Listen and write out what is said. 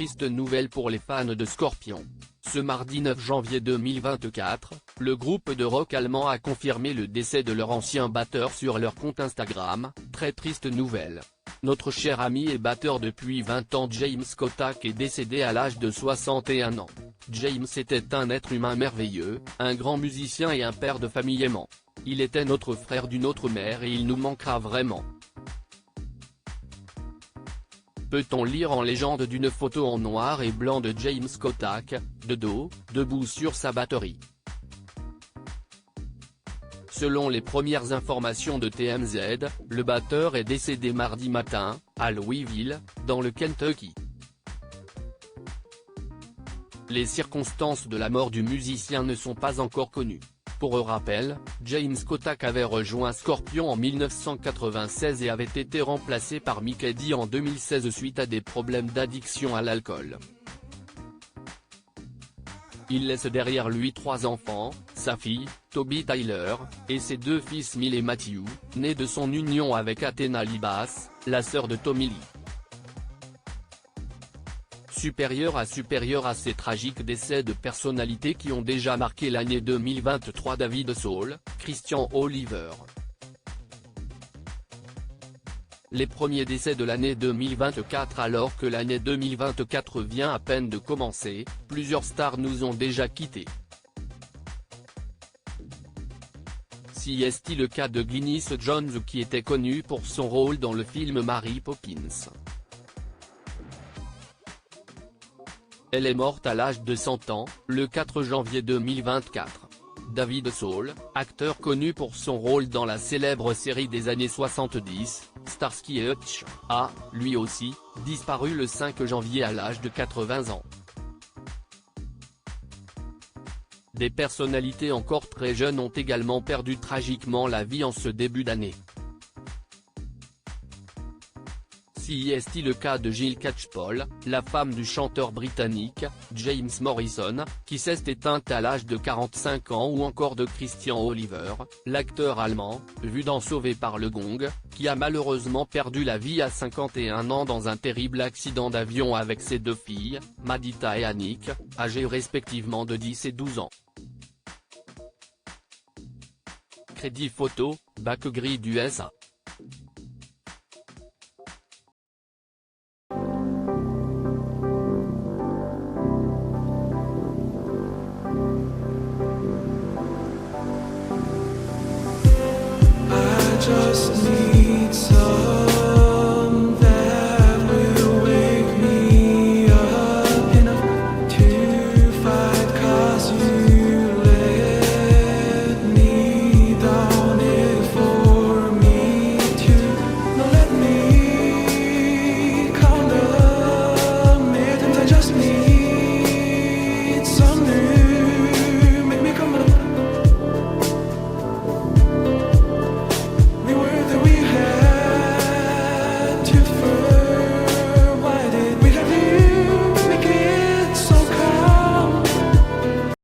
triste nouvelle pour les fans de Scorpions. Ce mardi 9 janvier 2024, le groupe de rock allemand a confirmé le décès de leur ancien batteur sur leur compte Instagram. Très triste nouvelle. Notre cher ami et batteur depuis 20 ans James Kottak est décédé à l'âge de 61 ans. James était un être humain merveilleux, un grand musicien et un père de famille aimant. Il était notre frère d'une autre mère et il nous manquera vraiment. Peut-on lire en légende d'une photo en noir et blanc de James Kottak, de dos, debout sur sa batterie. Selon les premières informations de TMZ, le batteur est décédé mardi matin, à Louisville, dans le Kentucky. Les circonstances de la mort du musicien ne sont pas encore connues. Pour rappel, James Kottak avait rejoint Scorpions en 1996 et avait été remplacé par Mick Eddy en 2016 suite à des problèmes d'addiction à l'alcool. Il laisse derrière lui 3 enfants, sa fille, Toby Tyler, et ses 2 fils Mill et Matthew, nés de son union avec Athena Libas, la sœur de Tommy Lee. Supérieur à ces tragiques décès de personnalités qui ont déjà marqué l'année 2023, David Soul, Christian Oliver. Les premiers décès de l'année 2024. Alors que l'année 2024 vient à peine de commencer, plusieurs stars nous ont déjà quittés. Si est-il le cas de Glynis Jones qui était connue pour son rôle dans le film Mary Poppins. Elle est morte à l'âge de 100 ans, le 4 janvier 2024. David Soul, acteur connu pour son rôle dans la célèbre série des années 70, Starsky et Hutch, a, lui aussi, disparu le 5 janvier à l'âge de 80 ans. Des personnalités encore très jeunes ont également perdu tragiquement la vie en ce début d'année. Si est-il le cas de Jill Catchpole, la femme du chanteur britannique, James Morrison, qui s'est éteinte à l'âge de 45 ans, ou encore de Christian Oliver, l'acteur allemand, vu dans Sauvé par le Gong, qui a malheureusement perdu la vie à 51 ans dans un terrible accident d'avion avec ses 2 filles, Madita et Annick, âgées respectivement de 10 et 12 ans. Crédit photo, Backgrid du SA. Just need some